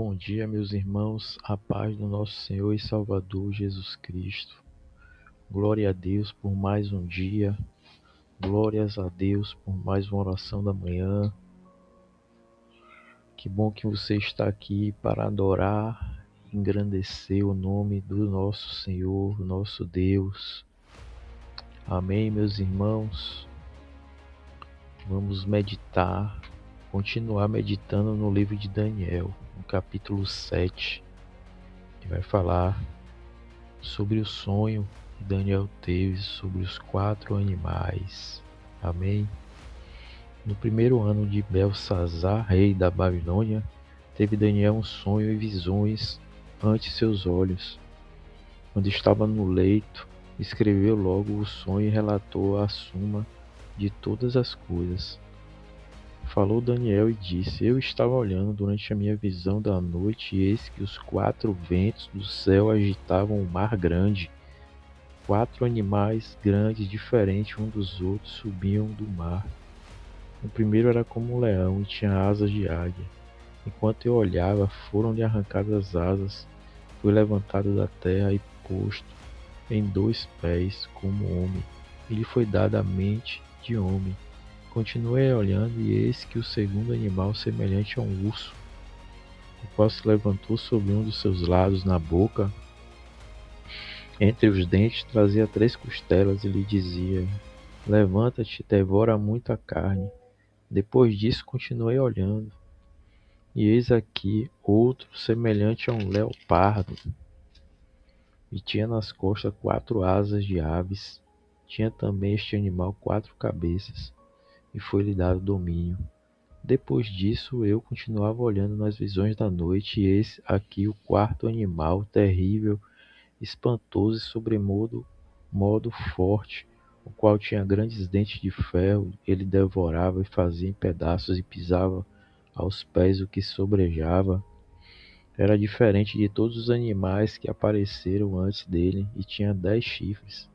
Bom dia, meus irmãos, a paz do nosso Senhor e Salvador Jesus Cristo. Glória a Deus por mais um dia, glórias a Deus por mais uma oração da manhã. Que bom que você está aqui para adorar, engrandecer o nome do nosso Senhor, nosso Deus. Amém, meus irmãos? Vamos meditar, continuar meditando no livro de Daniel, no capítulo 7, que vai falar sobre o sonho que Daniel teve sobre os 4 animais. Amém? No primeiro ano de Belsazar, rei da Babilônia, teve Daniel um sonho e visões ante seus olhos. Quando estava no leito, escreveu logo o sonho e relatou a suma de todas as coisas. Falou Daniel e disse: Eu estava olhando durante a minha visão da noite, e eis que os 4 ventos do céu agitavam o mar grande. 4 animais grandes, diferentes uns dos outros, subiam do mar. O primeiro era como um leão e tinha asas de águia. Enquanto eu olhava, foram-lhe arrancadas as asas, foi levantado da terra e posto em 2 pés, como homem. E lhe foi dada a mente de homem. Continuei olhando, e eis que o segundo animal, semelhante a um urso, o qual se levantou sobre um dos seus lados na boca, entre os dentes trazia 3 costelas e lhe dizia: Levanta-te, devora muita carne. Depois disso continuei olhando, e eis aqui outro semelhante a um leopardo, e tinha nas costas 4 asas de aves. Tinha também este animal 4 cabeças, e foi-lhe dado domínio. Depois disso eu continuava olhando nas visões da noite, e eis aqui o 4º animal, terrível, espantoso e modo forte, o qual tinha grandes dentes de ferro. Ele devorava e fazia em pedaços e pisava aos pés o que sobrejava. Era diferente de todos os animais que apareceram antes dele, e tinha 10 chifres.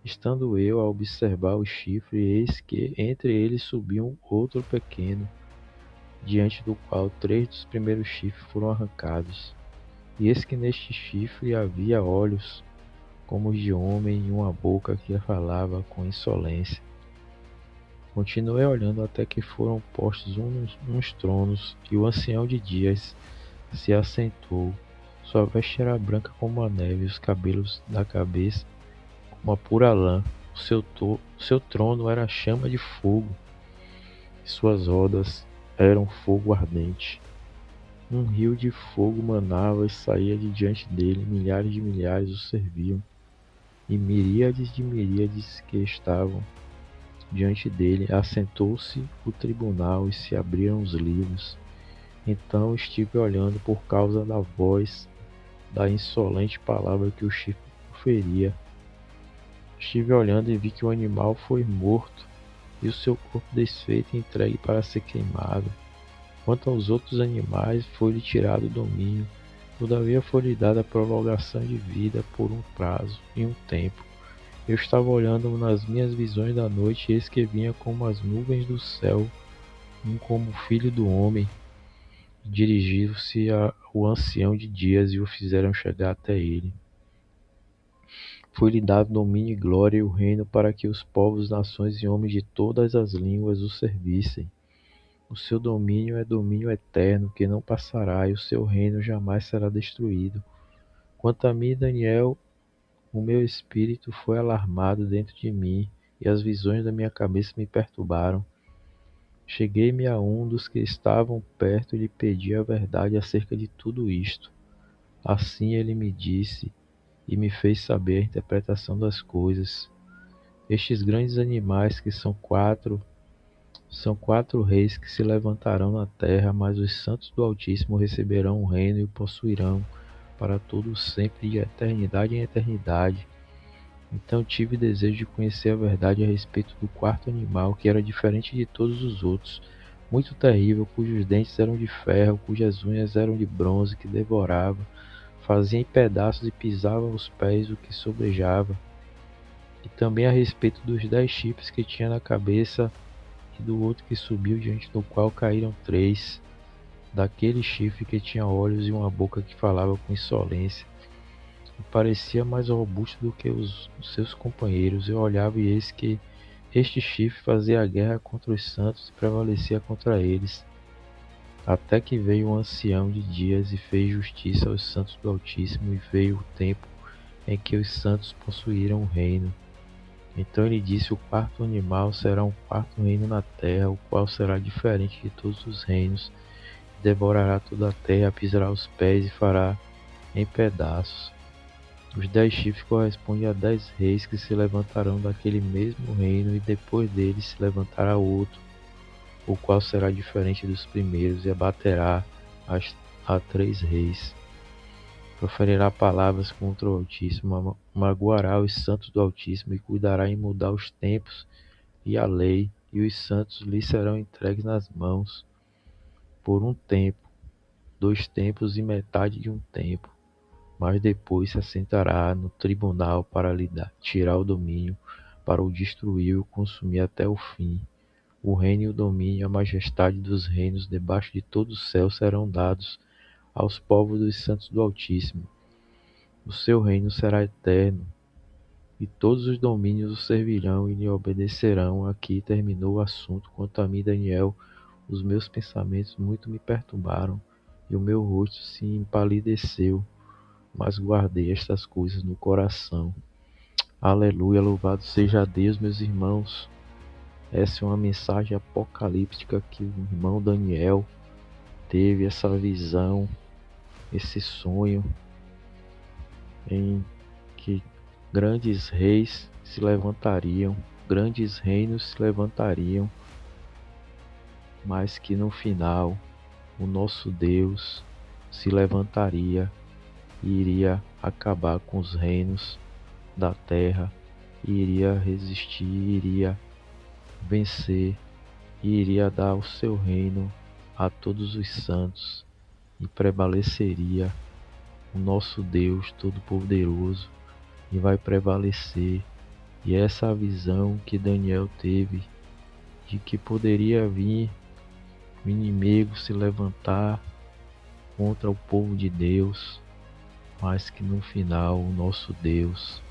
Estando eu a observar o chifre, eis que entre eles subia um outro pequeno, diante do qual 3 dos primeiros chifres foram arrancados. E eis que neste chifre havia olhos como os de homem, e uma boca que falava com insolência. Continuei olhando até que foram postos uns tronos, e o ancião de dias se assentou. Sua veste era branca como a neve, e os cabelos da cabeça como a pura lã. O seu trono era chama de fogo, e suas rodas eram fogo ardente. Um rio de fogo manava e saía de diante dele, milhares de milhares o serviam, e miríades de miríades que estavam diante dele. Assentou-se o tribunal e se abriram os livros. Então estive olhando por causa da voz da insolente palavra que o chifre proferia. Estive olhando e vi que o animal foi morto, e o seu corpo desfeito e entregue para ser queimado. Quanto aos outros animais, foi-lhe tirado o domínio. Todavia foi-lhe dada a prolongação de vida por um prazo e um tempo. Eu estava olhando nas minhas visões da noite, e eis que vinha como as nuvens do céu, um como filho do homem. Dirigiu-se ao ancião de dias, e o fizeram chegar até ele. Foi-lhe dado domínio e glória e o reino, para que os povos, nações e homens de todas as línguas o servissem. O seu domínio é domínio eterno, que não passará, e o seu reino jamais será destruído. Quanto a mim, Daniel, o meu espírito foi alarmado dentro de mim, e as visões da minha cabeça me perturbaram. Cheguei-me a um dos que estavam perto e lhe pedi a verdade acerca de tudo isto. Assim ele me disse e me fez saber a interpretação das coisas. Estes grandes animais, que são 4 reis que se levantarão na terra, mas os santos do Altíssimo receberão o reino e o possuirão para todo sempre, de eternidade em eternidade. Então tive desejo de conhecer a verdade a respeito do 4º animal, que era diferente de todos os outros, muito terrível, cujos dentes eram de ferro, cujas unhas eram de bronze, que devorava, fazia em pedaços e pisava aos pés o que sobrejava. E também a respeito dos 10 chifres que tinha na cabeça, e do outro que subiu, diante do qual caíram 3. daquele chifre que tinha olhos e uma boca que falava com insolência, e parecia mais robusto do que os seus companheiros. Eu olhava e eis que este chifre fazia a guerra contra os santos e prevalecia contra eles, até que veio o ancião de dias e fez justiça aos santos do Altíssimo, e veio o tempo em que os santos possuíram o reino. Então ele disse: o quarto animal será um quarto reino na terra, o qual será diferente de todos os reinos, devorará toda a terra, pisará os pés e fará em pedaços. Os 10 chifres correspondem a 10 reis que se levantarão daquele mesmo reino, e depois deles se levantará outro, o qual será diferente dos primeiros, e abaterá a 3 reis. Proferirá palavras contra o Altíssimo, magoará os santos do Altíssimo, e cuidará em mudar os tempos e a lei, e os santos lhe serão entregues nas mãos, por um tempo, 2 tempos e metade de um tempo. Mas depois se assentará no tribunal para lhe tirar o domínio, para o destruir e o consumir até o fim. O reino e o domínio e a majestade dos reinos debaixo de todo o céu serão dados aos povos dos santos do Altíssimo. O seu reino será eterno, e todos os domínios o servirão e lhe obedecerão. Aqui terminou o assunto. Quanto a mim, Daniel, os meus pensamentos muito me perturbaram, e o meu rosto se empalideceu, mas guardei estas coisas no coração. Aleluia, louvado seja Deus, meus irmãos. Essa é uma mensagem apocalíptica que o irmão Daniel teve, essa visão, esse sonho em que grandes reis se levantariam, grandes reinos se levantariam, mas que no final o nosso Deus se levantaria e iria acabar com os reinos da terra, e iria resistir, iria vencer, e iria dar o seu reino a todos os santos, e prevaleceria o nosso Deus Todo-Poderoso, e vai prevalecer. E essa é a visão que Daniel teve, de que poderia vir o inimigo se levantar contra o povo de Deus, mas que no final o nosso Deus,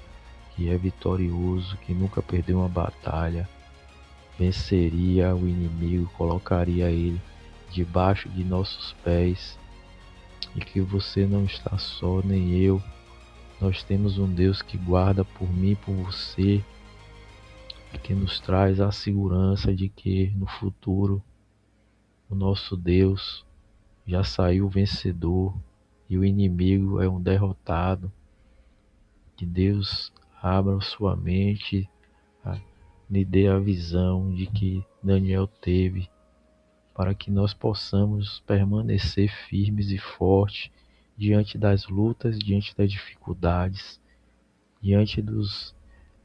que é vitorioso, que nunca perdeu uma batalha, venceria o inimigo, colocaria ele debaixo de nossos pés, e que você não está só, nem eu. Nós temos um Deus que guarda por mim, por você, e que nos traz a segurança de que no futuro o nosso Deus já saiu vencedor e o inimigo é um derrotado. Que Deus abra sua mente, lhe dê a visão de que Daniel teve, para que nós possamos permanecer firmes e fortes diante das lutas, diante das dificuldades, diante dos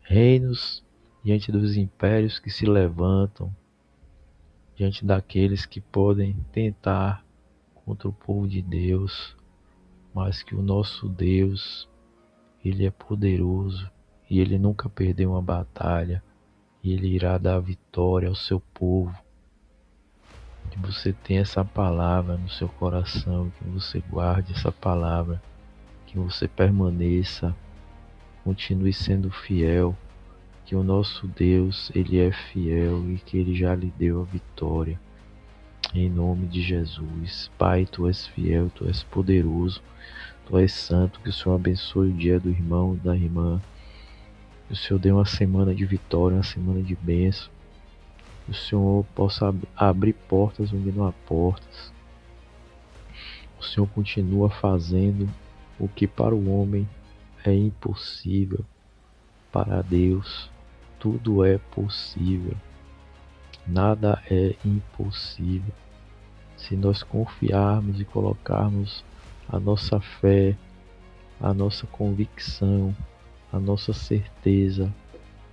reinos, diante dos impérios que se levantam, diante daqueles que podem tentar contra o povo de Deus, mas que o nosso Deus, Ele é poderoso e Ele nunca perdeu uma batalha, e Ele irá dar vitória ao seu povo. Que você tenha essa palavra no seu coração, que você guarde essa palavra, que você permaneça, continue sendo fiel, que o nosso Deus, Ele é fiel e que Ele já lhe deu a vitória. Em nome de Jesus. Pai, Tu és fiel, Tu és poderoso, Tu és santo. Que o Senhor abençoe o dia do irmão e da irmã. Que o Senhor dê uma semana de vitória, uma semana de bênção. Que o Senhor possa abrir portas onde não há portas. O Senhor continua fazendo o que para o homem é impossível. Para Deus, tudo é possível. Nada é impossível. Se nós confiarmos e colocarmos a nossa fé, a nossa convicção, a nossa certeza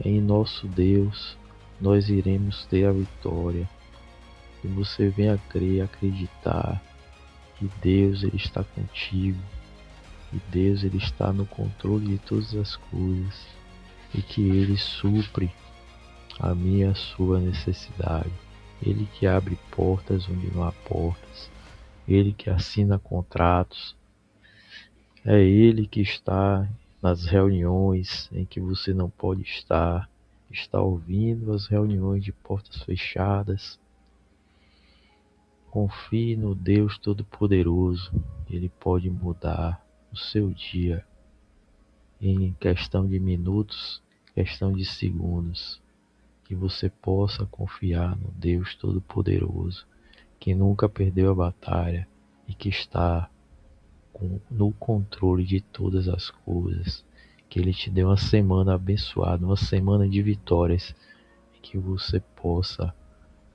em nosso Deus, nós iremos ter a vitória. E você venha crer, acreditar que Deus, Ele está contigo, e Deus, Ele está no controle de todas as coisas, e que Ele supre a minha e a sua necessidade. Ele que abre portas onde não há portas. Ele que assina contratos, é Ele que está nas reuniões em que você não pode estar, está ouvindo as reuniões de portas fechadas. Confie no Deus Todo-Poderoso, Ele pode mudar o seu dia em questão de minutos, questão de segundos. Que você possa confiar no Deus Todo-Poderoso, que nunca perdeu a batalha e que está no controle de todas as coisas. Que Ele te dê uma semana abençoada, uma semana de vitórias, e que você possa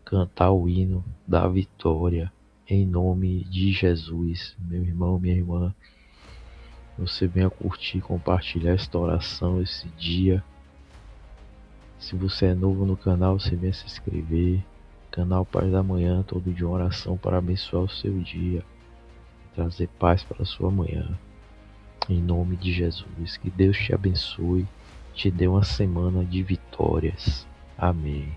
cantar o hino da vitória em nome de Jesus. Meu irmão, minha irmã, você venha curtir, compartilhar esta oração esse dia. Se você é novo no canal, você venha se inscrever. Canal Paz da Manhã, todo dia uma oração para abençoar o seu dia, trazer paz para a sua manhã. Em nome de Jesus, que Deus te abençoe, te dê uma semana de vitórias. Amém.